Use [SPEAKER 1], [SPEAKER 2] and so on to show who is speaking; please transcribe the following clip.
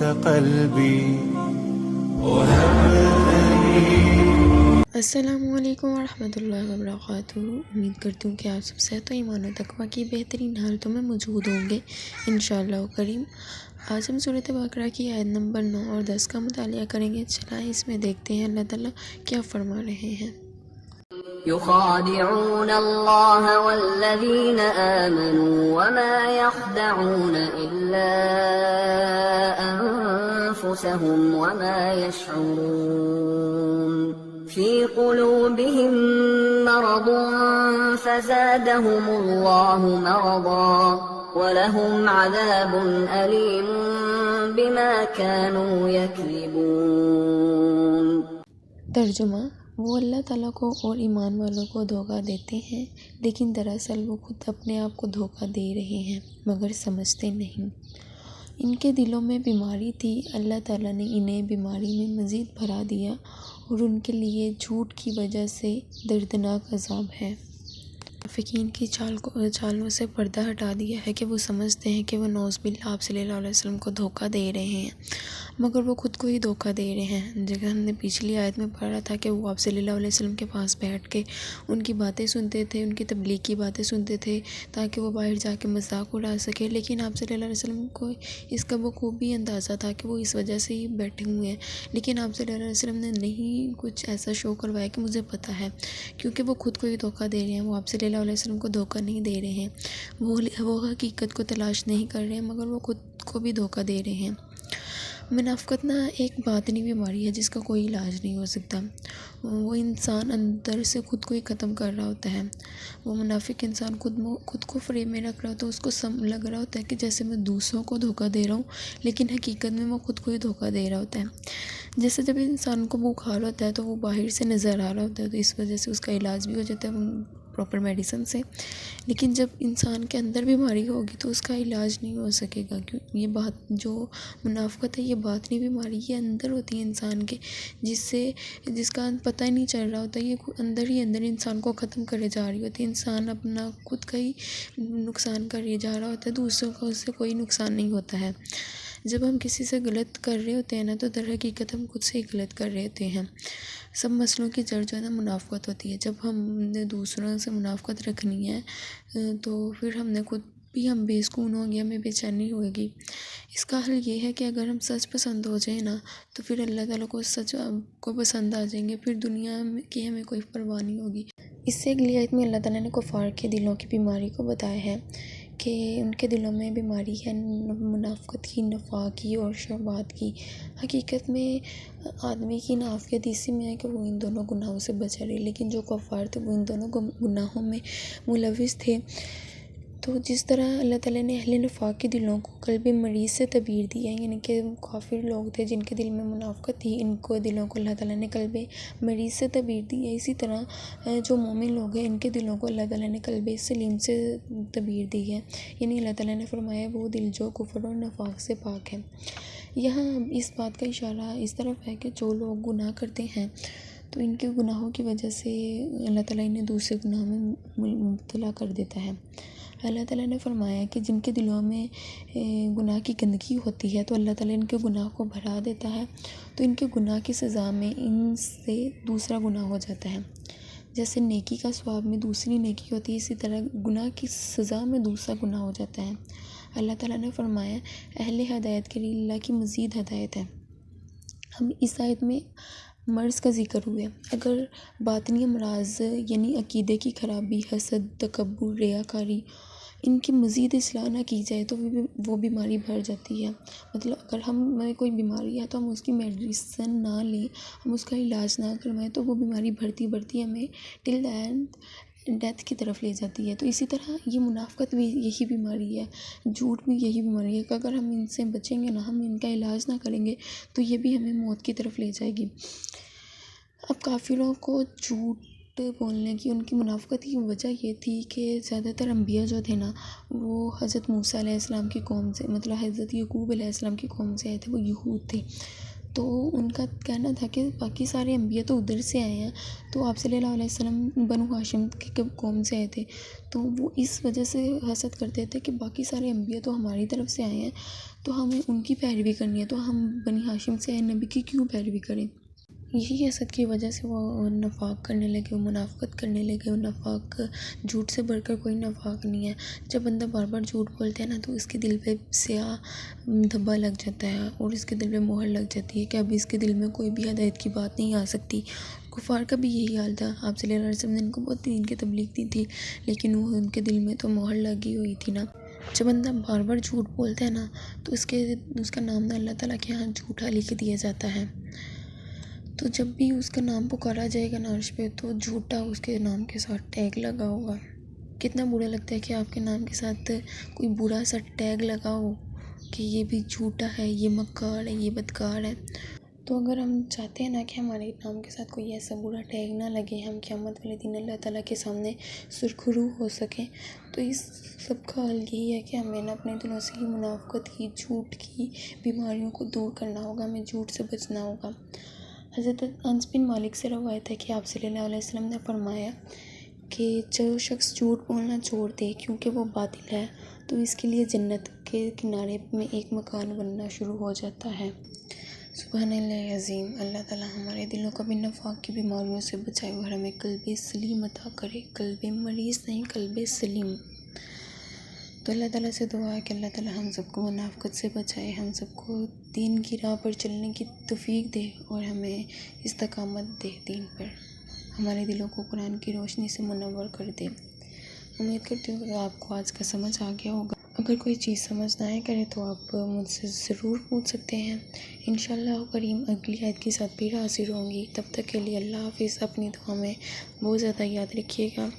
[SPEAKER 1] قلبي
[SPEAKER 2] السلام علیکم ورحمۃ اللہ وبرکاتہ۔ امید کرتی ہوں کہ آپ سب صحت و ایمان و تقویٰ کی بہترین حالتوں میں موجود ہوں گے انشاءاللہ کریم۔ آج ہم سورۃ بقرہ کی آیت نمبر 9 اور 10 کا مطالعہ کریں گے۔ چلائیں اس میں دیکھتے ہیں اللہ تعالیٰ کیا فرما رہے ہیں۔
[SPEAKER 3] يخادعون الله والذين آمنوا وما يخدعون إلا أنفسهم وما يشعرون في قلوبهم مرض فزادهم الله مرضا ولهم عذاب أليم بما كانوا يكذبون۔
[SPEAKER 2] ترجمہ: وہ اللہ تعالیٰ کو اور ایمان والوں کو دھوکہ دیتے ہیں، لیکن دراصل وہ خود اپنے آپ کو دھوکہ دے رہے ہیں مگر سمجھتے نہیں۔ ان کے دلوں میں بیماری تھی، اللہ تعالیٰ نے انہیں بیماری میں مزید بھرا دیا اور ان کے لیے جھوٹ کی وجہ سے دردناک عذاب ہے۔ منافقین کی چالوں سے پردہ ہٹا دیا ہے کہ وہ سمجھتے ہیں کہ وہ نعوذ باللہ آپ صلی اللہ علیہ وسلم کو دھوکہ دے رہے ہیں، مگر وہ خود کو ہی دھوکہ دے رہے ہیں۔ جگہ ہم نے پچھلی آیت میں پڑھا تھا کہ وہ آپ صلی اللہ علیہ وسلم کے پاس بیٹھ کے ان کی باتیں سنتے تھے، ان کی تبلیغ کی باتیں سنتے تھے تاکہ وہ باہر جا کے مذاق اڑا سکے، لیکن آپ صلی اللہ علیہ وسلم کو اس کا بخوبی اندازہ تھا کہ وہ اس وجہ سے ہی بیٹھے ہوئے ہیں، لیکن آپ صلی اللہ علیہ وسلم نے نہیں کچھ ایسا شو کروایا کہ مجھے پتہ ہے، کیونکہ وہ خود کو ہی دھوکہ دے رہے ہیں۔ وہ آپ صلی اللہ علیہ وسلم کو دھوکہ نہیں دے رہے ہیں، وہ حقیقت کو تلاش نہیں کر رہے ہیں مگر وہ خود کو بھی دھوکہ دے رہے ہیں۔ منافقت ایک باطنی بیماری ہے جس کا کوئی علاج نہیں ہو سکتا۔ وہ انسان اندر سے خود کو ہی ختم کر رہا ہوتا ہے۔ وہ منافق انسان خود کو فریب میں رکھ رہا ہوتا ہے، اس کو لگ رہا ہوتا ہے کہ جیسے میں دوسروں کو دھوکہ دے رہا ہوں، لیکن حقیقت میں وہ خود کو ہی دھوکہ دے رہا ہوتا ہے۔ جیسے جب انسان کو بخار ہوتا ہے تو وہ باہر سے نظر آ رہا ہوتا ہے، تو اس وجہ سے اس کا علاج بھی ہو جاتا ہے پراپر میڈیسن سے، لیکن جب انسان کے اندر بیماری ہوگی تو اس کا علاج نہیں ہو سکے گا۔ یہ بات جو منافقت ہے یہ باطنی بیماری یہ اندر ہوتی ہے انسان کے، جس کا پتہ ہی نہیں چل رہا ہوتا، یہ اندر ہی اندر انسان کو ختم کرے جا رہی ہوتی ہے۔ انسان اپنا خود کا ہی نقصان کرے جا رہا ہوتا ہے، دوسروں کا اس سے کوئی نقصان نہیں ہوتا ہے۔ جب ہم کسی سے غلط کر رہے ہوتے ہیں نا تو در حقیقت ہم خود سے ہی غلط کر رہے ہوتے ہیں۔ سب مسئلوں کی جڑ جو ہے نا منافقت ہوتی ہے۔ جب ہم نے دوسروں سے منافقت رکھنی ہے تو پھر ہم نے خود بھی ہم بے سکون ہوں گے، ہمیں بے چینی ہوئے گی۔ اس کا حل یہ ہے کہ اگر ہم سچ پسند ہو جائیں نا تو پھر اللہ تعالیٰ کو سچ کو پسند آ جائیں گے، پھر دنیا کی ہمیں کوئی پرواہ نہیں ہوگی۔ اس سے اگلی آیت میں اللہ تعالیٰ نے کفار کے دلوں کی بیماری کو بتایا ہے کہ ان کے دلوں میں بیماری ہے منافقت کی، نفاق کی اور شبہات کی۔ حقیقت میں آدمی کی نافقت اسی میں ہے کہ وہ ان دونوں گناہوں سے بچا رہے، لیکن جو کفار تھے وہ ان دونوں گناہوں میں ملوث تھے۔ تو جس طرح اللہ تعالیٰ نے اہل نفاق کے دلوں کو قلب مریض سے تعبیر دی ہے، یعنی کہ کافر لوگ تھے جن کے دل میں منافقت تھی، ان کو دلوں کو اللہ تعالیٰ نے قلب مریض سے تعبیر دی ہے، اسی طرح جو مومن لوگ ہیں ان کے دلوں کو اللہ تعالیٰ نے قلب سلیم سے تعبیر دی ہے، یعنی اللہ تعالیٰ نے فرمایا وہ دل جو کفر اور نفاق سے پاک ہے۔ یہاں اس بات کا اشارہ اس طرف ہے کہ جو لوگ گناہ کرتے ہیں تو ان کے گناہوں کی وجہ سے اللہ تعالیٰ انہیں دوسرے گناہ میں مبتلا کر دیتا ہے۔ اللہ تعالیٰ نے فرمایا کہ جن کے دلوں میں گناہ کی گندگی ہوتی ہے تو اللہ تعالیٰ ان کے گناہ کو بھرا دیتا ہے، تو ان کے گناہ کی سزا میں ان سے دوسرا گناہ ہو جاتا ہے۔ جیسے نیکی کا ثواب میں دوسری نیکی ہوتی ہے، اسی طرح گناہ کی سزا میں دوسرا گناہ ہو جاتا ہے۔ اللہ تعالیٰ نے فرمایا اہل ہدایت کے لیے اللہ کی مزید ہدایت ہے۔ ہم اس آیت میں مرض کا ذکر ہوئے، اگر باطنی امراض یعنی عقیدے کی خرابی، حسد، تکبر، ریاکاری ان کی مزید اصلاح نہ کی جائے تو وہ بیماری بڑھ جاتی ہے۔ مطلب اگر ہمیں کوئی بیماری ہے تو ہم اس کی میڈیسن نہ لیں، ہم اس کا علاج نہ کروائیں تو وہ بیماری بڑھتی ہمیں ٹل دا اینڈ ڈیتھ کی طرف لے جاتی ہے۔ تو اسی طرح یہ منافقت بھی یہی بیماری ہے، جھوٹ بھی یہی بیماری ہے کہ اگر ہم ان سے بچیں گے نا، ہم ان کا علاج نہ کریں گے تو یہ بھی ہمیں موت کی طرف لے جائے گی۔ اب کافروں کو جھوٹ بولنے کی ان کی منافقت کی وجہ یہ تھی کہ زیادہ تر انبیاء جو تھے نا وہ حضرت موسیٰ علیہ السلام کی قوم سے، مطلب حضرت یعقوب علیہ السلام کی قوم سے آئے تھے، وہ یہود تھے۔ تو ان کا کہنا تھا کہ باقی سارے انبیاء تو ادھر سے آئے ہیں، تو آپ صلی اللہ علیہ وسلم بنو ہاشم کی قوم سے آئے تھے، تو وہ اس وجہ سے حسد کرتے تھے کہ باقی سارے انبیاء تو ہماری طرف سے آئے ہیں، تو ہمیں ان کی پیروی کرنی ہے، تو ہم بنی ہاشم سے نبی کی کیوں پیروی کریں؟ یہی حسد کی وجہ سے وہ نفاق کرنے لگے، وہ منافقت کرنے لگے۔ وہ نفاق، جھوٹ سے بڑھ کر کوئی نفاق نہیں ہے۔ جب بندہ بار بار جھوٹ بولتا ہے نا تو اس کے دل پہ سیاہ دھبا لگ جاتا ہے اور اس کے دل پہ مہر لگ جاتی ہے کہ اب اس کے دل میں کوئی بھی ہدایت کی بات نہیں آ سکتی۔ کفار کا بھی یہی حال تھا۔ آپ صلی اللہ علیہ وسلم نے ان کو بہت دین کی تبلیغ دی تھی، لیکن وہ ان کے دل میں تو مہر لگی ہوئی تھی نا۔ جب بندہ بار بار جھوٹ بولتا ہے نا تو اس کا نام نا اللہ تعالیٰ کے ہاں جھوٹا لکھ دیا جاتا ہے۔ تو جب بھی اس کا نام پکارا جائے گا نا عرش پہ تو جھوٹا اس کے نام کے ساتھ ٹیگ لگا ہوگا۔ کتنا برا لگتا ہے کہ آپ کے نام کے ساتھ کوئی برا سا ٹیگ لگا ہو کہ یہ بھی جھوٹا ہے، یہ مکار ہے، یہ بدکار ہے۔ تو اگر ہم چاہتے ہیں نا کہ ہمارے نام کے ساتھ کوئی ایسا برا ٹیگ نہ لگے، ہم قیامت والے دن اللہ تعالیٰ کے سامنے سرخرو ہو سکیں، تو اس سب کا حل یہی ہے کہ ہمیں نا اپنے دلوں سے ہی منافقت کی، جھوٹ کی بیماریوں کو دور کرنا ہوگا، ہمیں جھوٹ سے بچنا ہوگا۔ حضرت انس بن مالک سے روایت ہے کہ آپ صلی اللہ علیہ وسلم نے فرمایا کہ جو شخص جھوٹ بولنا چھوڑ دے کیونکہ وہ باطل ہے تو اس کے لیے جنت کے کنارے میں ایک مکان بننا شروع ہو جاتا ہے۔ سبحان اللہ عظیم۔ اللہ تعالیٰ ہمارے دلوں کو بھی نفاق کی بیماریوں سے بچائے اور ہمیں قلب سلیم عطا کرے، قلب مریض نہیں، قلب سلیم۔ تو اللہ تعالیٰ سے دعا ہے کہ اللہ تعالیٰ ہم سب کو منافقت سے بچائے، ہم سب کو دین کی راہ پر چلنے کی توفیق دے اور ہمیں استقامت دے دین پر، ہمارے دلوں کو قرآن کی روشنی سے منور کر دے۔ امید کرتی ہوں کہ آپ کو آج کا سمجھ آ گیا ہوگا۔ اگر کوئی چیز سمجھ نہ آئے کرے تو آپ مجھ سے ضرور پوچھ سکتے ہیں۔ انشاءاللہ کریم اگلی آیت کے ساتھ پھر حاضر ہوں گی۔ تب تک کے لیے اللہ حافظ۔ اپنی دعا میں بہت زیادہ یاد رکھیے گا۔